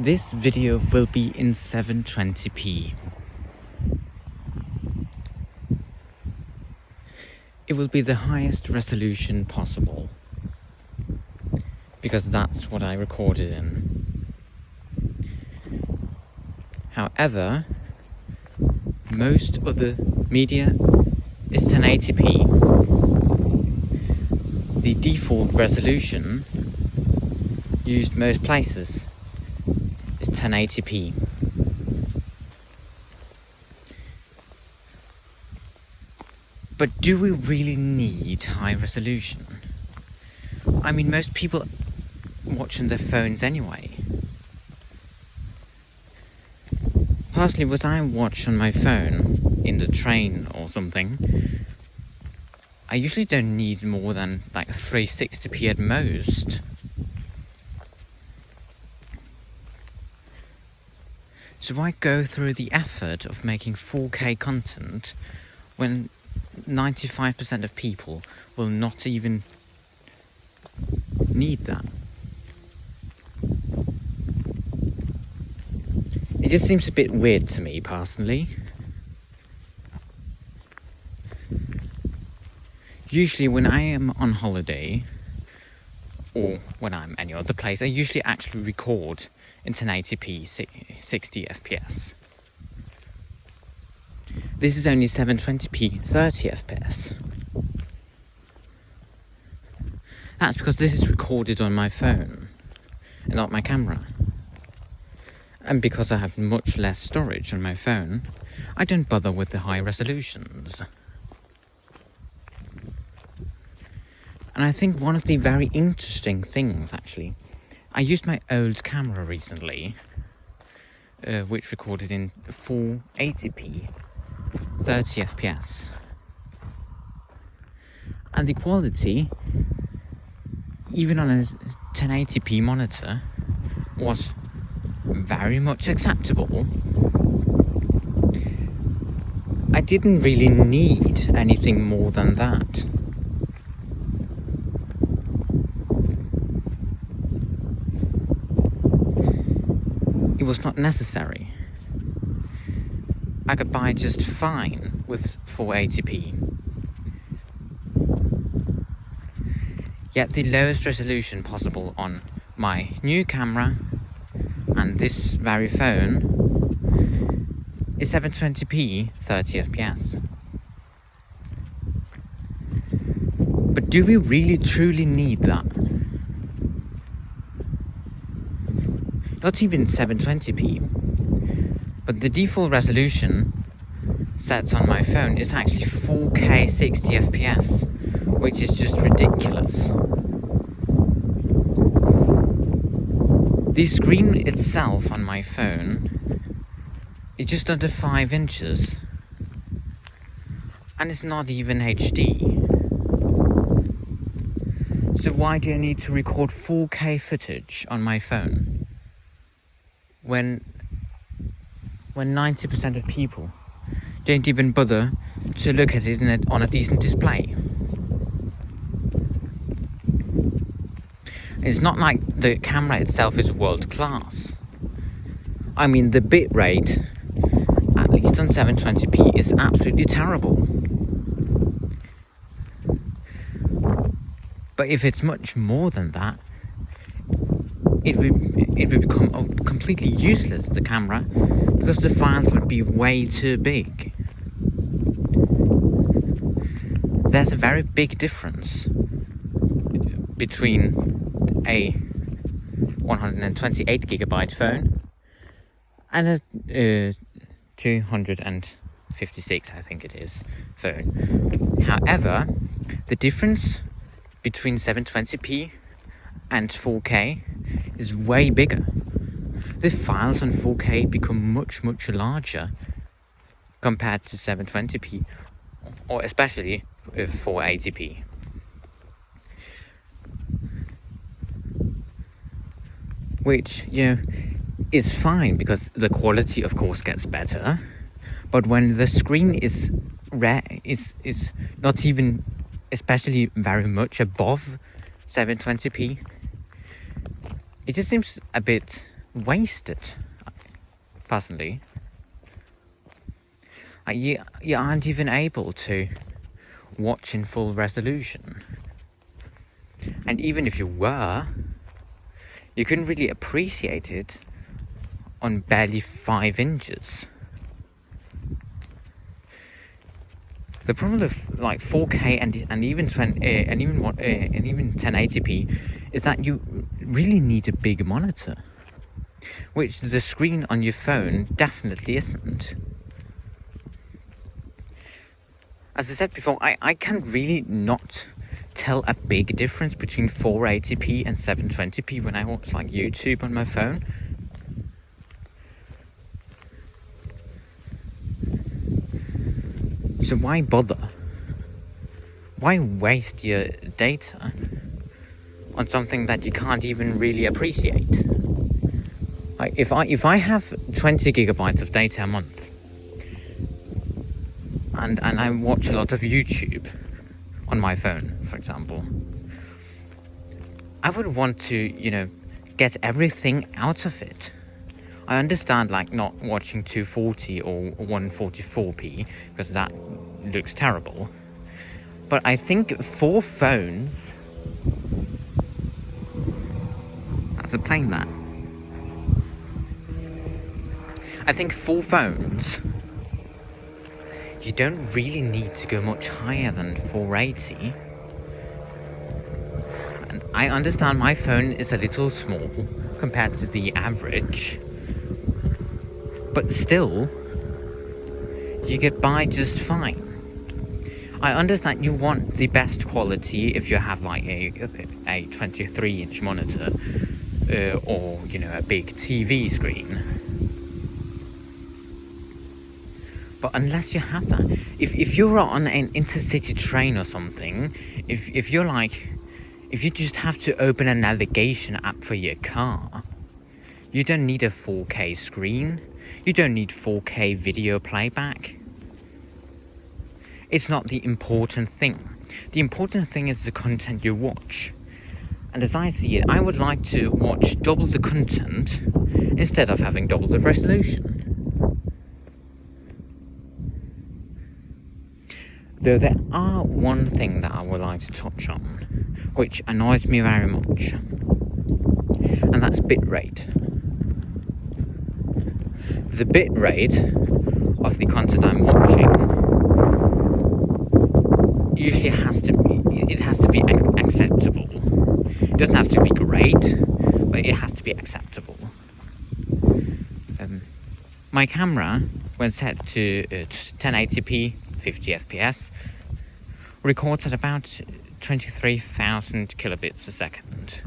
This video will be in 720p. It will be the highest resolution possible, because that's what I recorded in. However, most of the media is 1080p. The default resolution used most places is 1080p. But do we really need high resolution? I mean, most people watch on their phones anyway. Personally, what I watch on my phone in the train or something, I usually don't need more than like 360p at most. So why go through the effort of making 4K content when 95% of people will not even need that? It just seems a bit weird to me personally. Usually when I am on holiday, or when I'm any other place, I usually actually record in 1080p 60 FPS. This is only 720p 30 FPS. That's because this is recorded on my phone and not my camera. And because I have much less storage on my phone, I don't bother with the high resolutions. And I think one of the very interesting things, actually, I used my old camera recently, which recorded in 480p 30 FPS. And the quality, even on a 1080p monitor, was very much acceptable. I didn't really need anything more than that. It was not necessary. I could buy just fine with 480p. Yet the lowest resolution possible on my new camera and this very phone is 720p 30 FPS. But do we really truly need that? Not even 720p, but the default resolution set on my phone is actually 4K 60 FPS, which is just ridiculous. The screen itself on my phone is just under 5 inches, and it's not even HD. So why do I need to record 4K footage on my phone when 90% of people don't even bother to look at it on a decent display? It's not like the camera itself is world class. I mean, the bit rate, at least on 720p, is absolutely terrible. But if it's much more than that, it would become completely useless, the camera, because the files would be way too big. There's a very big difference between a 128GB phone and a 256, I think it is, phone. However, the difference between 720p and 4K is way bigger. The files on 4K become much larger compared to 720p, or especially 480p. Which, is fine because the quality of course gets better, but when the screen is not even especially very much above 720p, it just seems a bit wasted, personally. You aren't even able to watch in full resolution. And even if you were, you couldn't really appreciate it on barely 5 inches. The problem with like 4K and even 1080p is that you really need a big monitor, which the screen on your phone definitely isn't. As I said before, I can really not tell a big difference between 480p and 720p when I watch like YouTube on my phone. So why bother? Why waste your data on something that you can't even really appreciate? Like if I have 20 gigabytes of data a month, and I watch a lot of YouTube on my phone, for example, I would want to, get everything out of it. I understand like not watching 240 or 144p because that looks terrible. But I think 4 phones... That's a plane there. I think 4 phones... You don't really need to go much higher than 480. And I understand my phone is a little small compared to the average. But still, you get by just fine. I understand you want the best quality if you have like a 23-inch monitor or a big TV screen. But unless you have that, if you're on an intercity train or something, if you just have to open a navigation app for your car, you don't need a 4K screen. You don't need 4K video playback. It's not the important thing. The important thing is the content you watch. And as I see it, I would like to watch double the content instead of having double the resolution. Though there are one thing that I would like to touch on, which annoys me very much, and that's bitrate. The bitrate of the content I'm watching usually has to be acceptable. It doesn't have to be great, but it has to be acceptable. My camera, when set to 1080p 50 FPS, records at about 23,000 kilobits a second.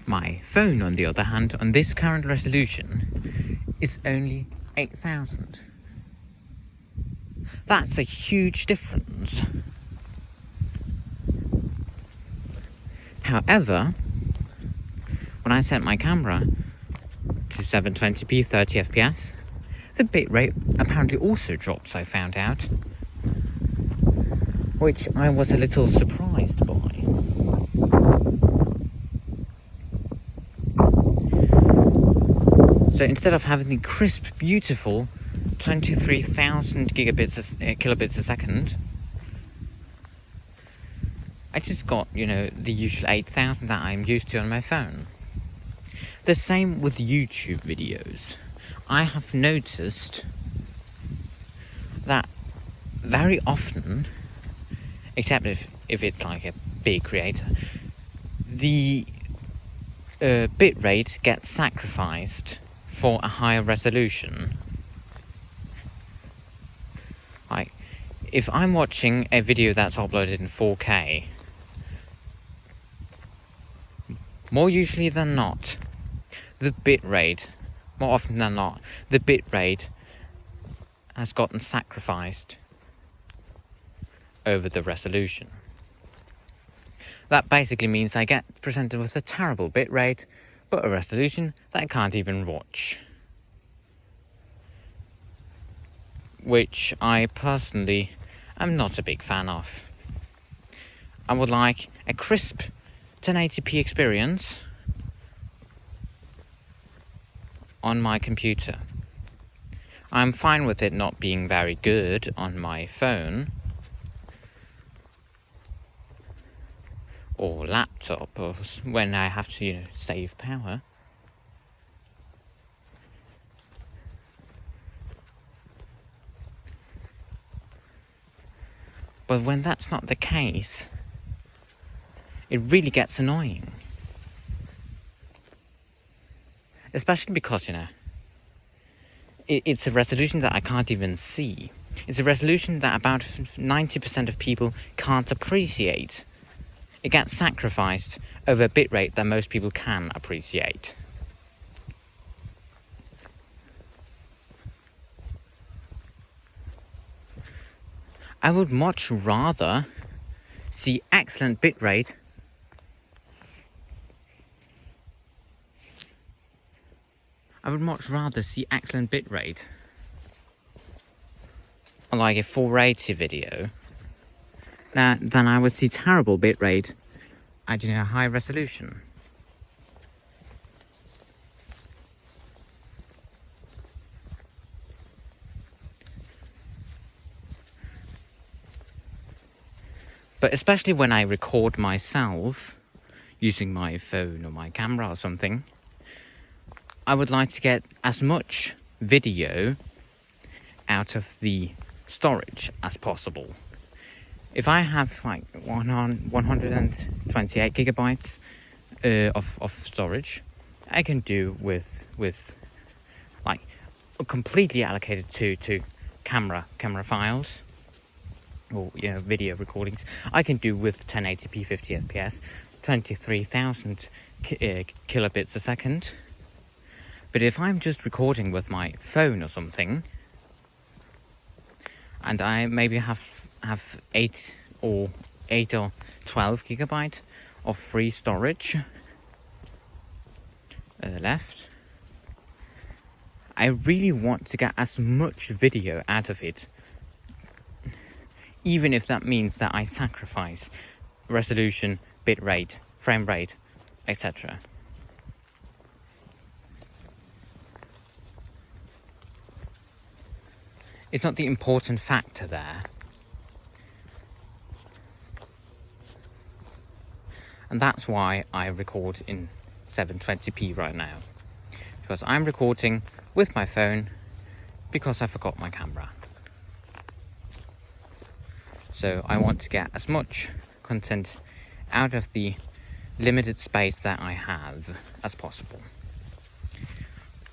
My phone, on the other hand, on this current resolution, is only 8,000. That's a huge difference. However, when I set my camera to 720p 30 FPS, the bitrate apparently also drops, I found out, which I was a little surprised by. So instead of having the crisp, beautiful 23,000 kilobits a second, I just got, the usual 8,000 that I'm used to on my phone. The same with YouTube videos. I have noticed that very often, except if it's like a big creator, the bitrate gets sacrificed for a higher resolution. Like, if I'm watching a video that's uploaded in 4K, more usually than not, more often than not, the bitrate has gotten sacrificed over the resolution. That basically means I get presented with a terrible bitrate, but a resolution that I can't even watch. Which I personally am not a big fan of. I would like a crisp 1080p experience on my computer. I'm fine with it not being very good on my phone or laptop, or when I have to, save power. But when that's not the case, it really gets annoying. Especially because, it's a resolution that I can't even see. It's a resolution that about 90% of people can't appreciate. It gets sacrificed over a bitrate that most people can appreciate. I would much rather see excellent bitrate on like a 480 video than I would see terrible bitrate at high resolution. But especially when I record myself using my phone or my camera or something, I would like to get as much video out of the storage as possible. If I have like 128 gigabytes of storage, I can do with like completely allocated to camera files or video recordings. I can do with 1080p 50 fps, 23,000 kilobits a second. But if I'm just recording with my phone or something, and I maybe have 8 or 12 gigabyte of free storage left, I really want to get as much video out of it, even if that means that I sacrifice resolution, bitrate, frame rate, etc. It's not the important factor there. And that's why I record in 720p right now. Because I'm recording with my phone because I forgot my camera. So I want to get as much content out of the limited space that I have as possible.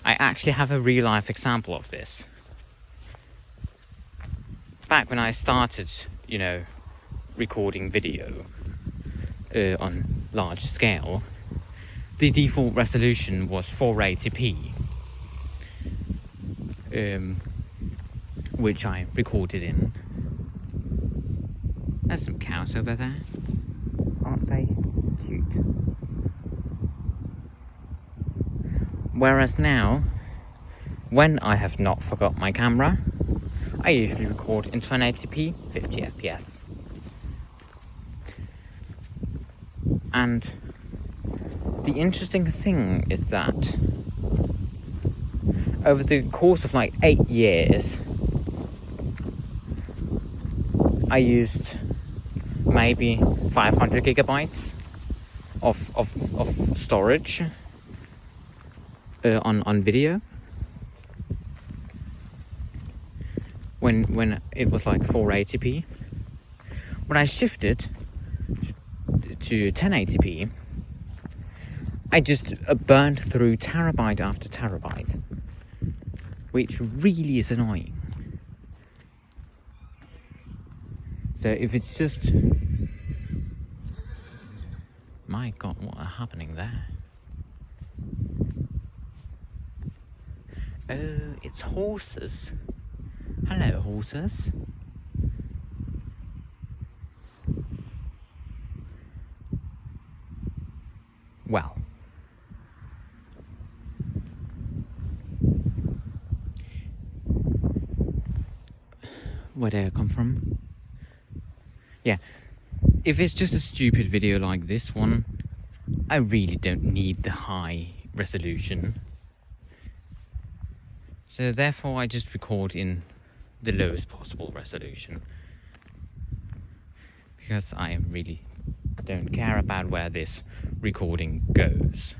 I actually have a real life example of this. Back when I started, recording video on large scale, the default resolution was 480p, which I recorded in. There's some cows over there. Aren't they cute? Whereas now, when I have not forgot my camera, I usually record in 1080p 50 fps. And the interesting thing is that over the course of like 8 years, I used maybe 500 gigabytes of storage on video. When it was like 480p. When I shifted to 1080p, I just burned through terabyte after terabyte, which really is annoying. So if it's just... My God, what are happening there? Oh, it's horses. Hello, horses. Well, where did I come from? Yeah, if it's just a stupid video like this one, I really don't need the high resolution. So therefore I just record in the lowest possible resolution. Because I really don't care about where this recording goes.